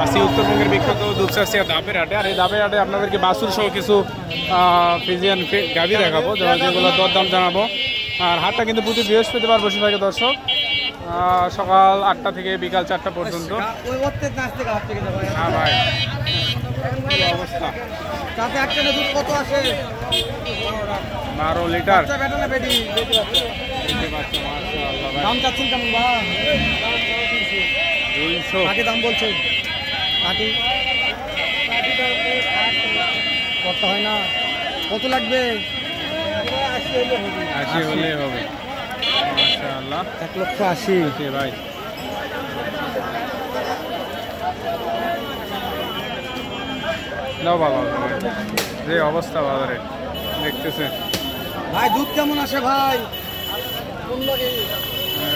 আসি উত্তরবঙ্গের বিখ্যাত দুপচাচিয়া ধাপের হাটে। আর এই ধাপের হাটে আপনাদেরকে বাছুর সহ কিছু ফ্রিজিয়ান গাভি দেখাবো, যেগুলো দরদাম জানাবো। আর হাটটা কিন্তু প্রতি বৃহস্পতিবার বসে থাকে দর্শক, সকাল 8টা থেকে বিকাল 4টা পর্যন্ত। হ্যাঁ ভাই, অবস্থা 12 লিটার। দাম চাচ্ছেন কেমন ভাই? 200 আগে দাম বলছে। করতে হয় না, কত লাগবে? 80 হলে হবে। মাশাআল্লাহ, 1,80,000 ভাই। দাও ভালো যে অবস্থা বাজারে দেখতেছেন ভাই। দুধ কেমন আসে ভাই?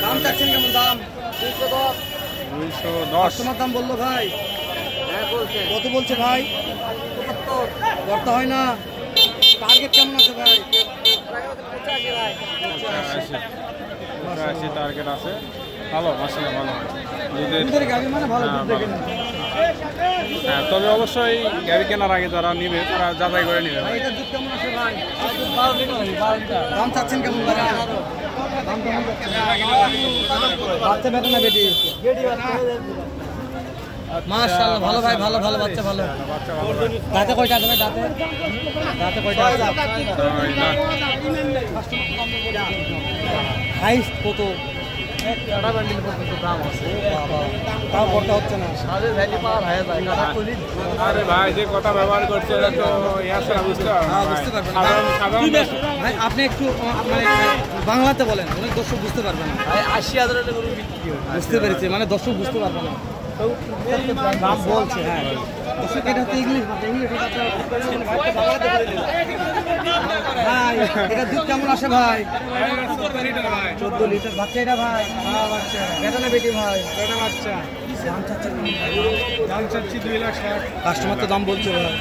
দাম চাচ্ছেন কেমন? দাম 210। তোমার দাম বললো ভাই? কত বলছে ভাই? করতে হয় না। টার্গেট কেমন আছে ভাই? 85 টার্গেট আছে। ভালো, মাশাআল্লাহ ভালো। দুধের গাভী মানে ভালো দুধ দেখে না। হ্যাঁ, তবে অবশ্যই গাভী কেনার আগে যারা নিবে তারা যাচাই করে নিবে। ভাই এটার দুধ কেমন আছে ভাই? দাম চাচ্ছেন কেমন ভাই? দাম কেমন চাচ্ছেন? বাচ্চা বেটা না বেটি? মাশাআল্লাহ, ভালো ভাই, ভালো ভালো বাচ্চা, ভালো বাচ্চা ভালো। দাঁতে কয়টা আছে ভাই? দাঁতে কয়টা আছে? হাইস্ট কত? দাম আছে, তাও করতে হচ্ছে না। আরে ভাই, যে কথা ব্যবহার করছে এটা তো বুঝতে পারবেন। ভাই আপনি একটু মানে বাংলাতে বলেন, অনেক দর্শক বুঝতে পারবে না। 80,000 বুঝতে পেরেছি, মানে দর্শক বুঝতে পারবে না। দাম বলছে, হ্যাঁ দর্শক এটা হচ্ছে ইংলিশ ভাই। এটা দুধ কেমন আসে ভাই? 14 লিটার। বাচ্চা এটা ভাই? বেটা না বেটি ভাই? বাচ্চা। দাম চাচ্ছি 2,60,000। কাস্টমার তো দাম বলছে ভাই।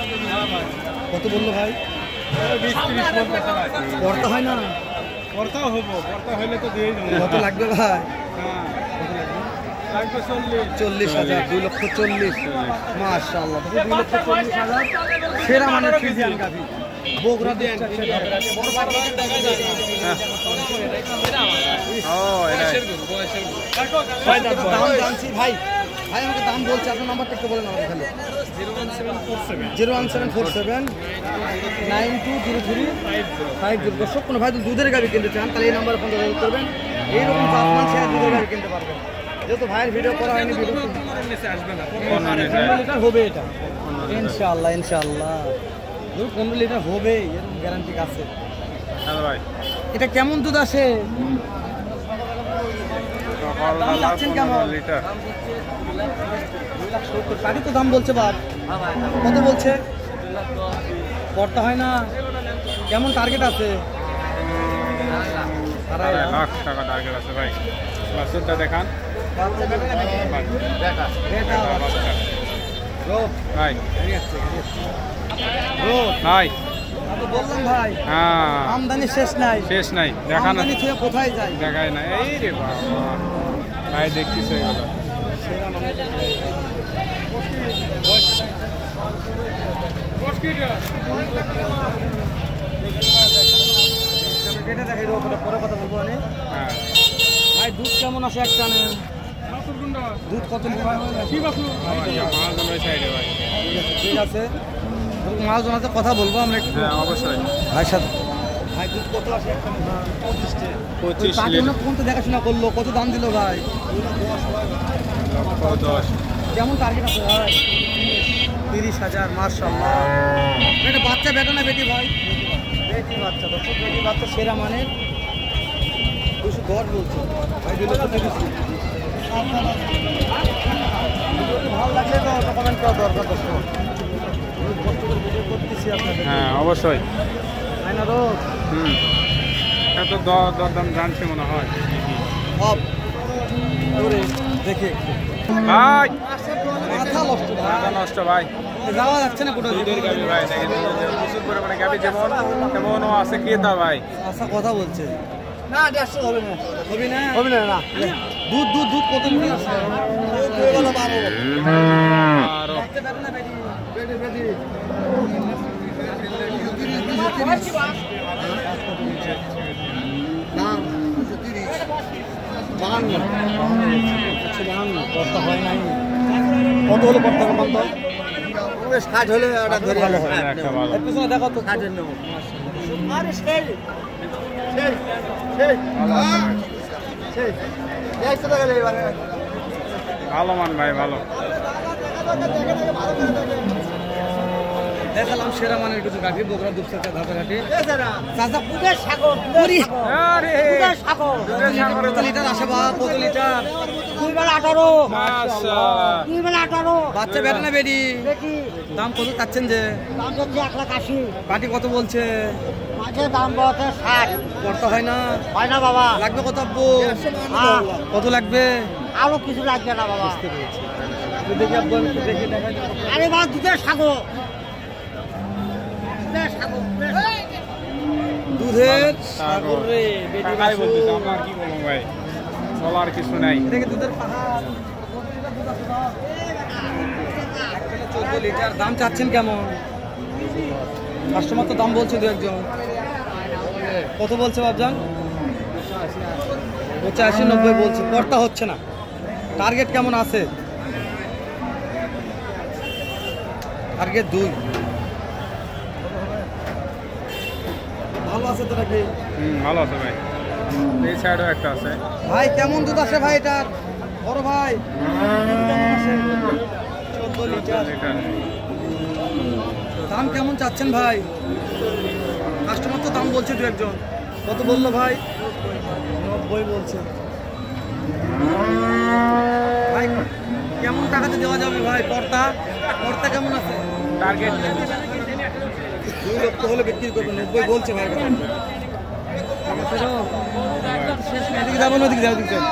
কত বললো ভাই? 20-30 বলতেছে ভাই। করতে হয় না? করতেও হবো, করতে হইলে তো দিয়েই দেবো। কত লাগবে ভাই? হ্যাঁ, লাগবে 40,000। 2,40,000। মাশাআল্লাহ, 2,40,000 সেরা মানের ফ্রিজিয়ান গাভী। বগুড়া দিয়ে দাম জানছি ভাই। ভাই আমাকে দাম বলছে, আপনার নাম্বারটা একটু বলেন আমাকে খালি। 01747 920350। দর্শক কোনো ভাই দুধের গাড়ি কিনতে চান তাহলে এই নাম্বারে ফোন করবেন। এইরকম জাতমান সে দুধের গাড়ি কিনতে পারবেন। যেহেতু ভাইয়ের ভিডিও করা হয়নি, ভিডিও হবে এটা ইনশাআল্লাহ। ইনশাআল্লাহ 15 লিটার হবে, এরকম গ্যারান্টি আছে। ভাই এটা কেমন দুধ আসে? কেমন লিটার? 2,70,000 কাটি তো দাম বলছে বাপ। কত বলছে? করতে হয় না। কেমন টার্গেট আছে? 2.5 লাখ টাকা টার্গেট আছে ভাই। বাছুরটা দেখান ভাই। ভাই বললাম ভাই, হ্যাঁ, আমদানি শেষ নাই, শেষ নাই। দেখান কোথায় যায়? দেখায় না। এই রে বাবা ভাই, দেখতেছে এগুলো। পরে কথা বলবো আমি। হ্যাঁ ভাই দুধ কেমন আছে? একটা দুধ কত? ঠিক আছে, মালজন আছে, কথা বলবো আমরা একটু। হ্যাঁ অবশ্যই ভাই সাথে। ভাই দুধ কত আছে? 25 লিটার। কোন তো দেখাশোনা করলো, কত দাম দিল ভাই? 10। কেমন টার্গেট আছে ভাই? 30,000। মাশাআল্লাহ, এটা বাচ্চা বেটা না বেটি ভাই? বেটি বাচ্চা। দর্শক বেটি বাচ্চা সেরা মানের। 200 ঘর বলছে ভাই। 2,30,000। ভালো লাগলে তো কমেন্ট করা দরকার। দর্শক ভিডিও করতেছি আপনাদের। হ্যাঁ অবশ্যই। তাই না রোজ? এত দরদাম জানছে মনে হয়। দেখি ভাই, মাথা নষ্ট ভাই। মাথা নষ্ট ভাই। যাওয়া যাচ্ছে না কোথাও। দুধের গাভী ভাই, দেখেন প্রচুর পরিমাণে গাভী যেমন তেমনও আছে ক্রেতা ভাই। আচ্ছা কথা বলছে না 150 হবে না। হবে না? হবে না না। দুধ দুধ দুধ কত লিটার আছে? দুধ হয়ে গেল 12। আর দেখতে পারেন না বেটি? বেটি বেটি। না 230 52 কত হয় নাই। কত হলো কত টাকা বলতো? 60 হলে এটা ধরে ভালো হয়। একটা ভালো। এর পিছনে দেখো তো 60 এর নেব। আরে সেই সেই সেই সেই দেখতে গেলে এবারে ভালো মান ভাই ভালো। দেখালাম সেরা মানের কিছু গাভী বগুড়া দুপচাচা ধাপেরহাটে। চাচা পুদের সাগর পুরি আরে পুদের সাগর কত লিটার আসে বা কত লিটার? 2 বেলা 18 মাশাআল্লাহ 2 বেলা 18 বাচ্চা বেটা না বেডি বেটি দাম কত চাচ্ছেন যে? দাম হচ্ছে 180। পাটি কত বলছে? মাঝে দাম বলছে 60। করতে হয় না? হয় না বাবা। লাগবে কত আব্বু? হ্যাঁ। কত লাগবে? আরো কিছু লাগবে না বাবা। দেখি আব্বু আমি একটু দেখি দেখা আরে বাবা দুধের সাগর। দুধের সাগর। দুধের সাগর রে বেটি কাকাই বলতেছে আমরা কি বলবো ভাই, বলার কিছু নাই। দেখি দুধের পাহাড় 14 লিটার দাম চাচ্ছেন কেমন? কাস্টমার তো দাম বলছে দু একজন। কত বলছে বাবজান? 85 90 বলছে, কর্তা হচ্ছে না। টার্গেট কেমন আছে? টার্গেট 2। ভালো আছে তো নাকি ভালো আছে ভাই। এই সাইডেও একটা আছে। ভাই? কেমন দুধ আসে ভাই এটার? বড় ভাই কেমন আসে? 14 লিটার। দাম কেমন চাচ্ছেন ভাই? কাস্টমার তো দাম বলছে দু একজন। কত বললো ভাই? 90 বলছে। ভাই কেমন টাকাতে দেওয়া যাবে ভাই? পর্তা পর্তা কেমন আছে? টার্গেট 2 লক্ষ হলে বিক্রি করবেন। 90 বলছে ভাই। এদিকে যাবো না, ওদিকে যাও, ওদিকে যাও।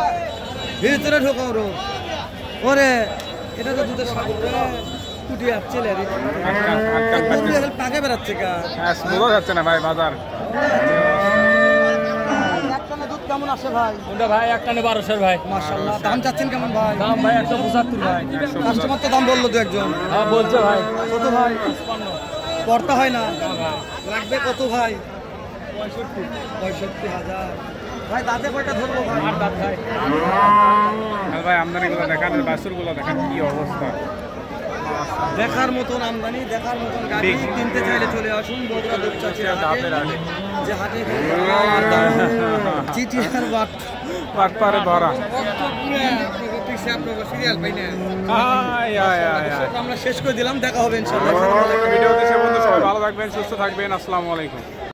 ভিতরে ঢোকাও রো। ওরে এটা তো দুধের সাগর রে। কুটি আসছে রে। পাকে বেড়াচ্ছে কা। বোঝা যাচ্ছে না ভাই বাজার। একটানে দুধ কেমন আসে ভাই? কোনটা ভাই? একটানে 1200 ভাই। মাশাআল্লাহ। দাম চাচ্ছেন কেমন ভাই? দাম ভাই 175 ভাই। কাস্টমার তো দাম বললো দু একজন। হ্যাঁ বলছে ভাই। কত ভাই? পড়তা হয় না? লাগবে কত ভাই? 65,000 ভাই। দাঁতে কয়টা ধরবো ভাই? আর দাঁত ভাই। ভাই আমদানিগুলো দেখান, বাছুরগুলো দেখান কি অবস্থা। দেখার মতন আমদানি, দেখার মতন গাড়ি। কিনতে চাইলে চলে আসুন বগুড়া দুপচাচিয়া হাটে। যে হাটে চিঠি আর বাট বাটপারে ভরা। সিরিয়াল পাই না। আয় আয় আয় আয়। আমরা শেষ করে দিলাম। দেখা হবে ইনশাআল্লাহ। ভিডিও দেশে বন্ধু সবাই ভালো থাকবেন, সুস্থ থাকবেন। আসসালামু আলাইকুম।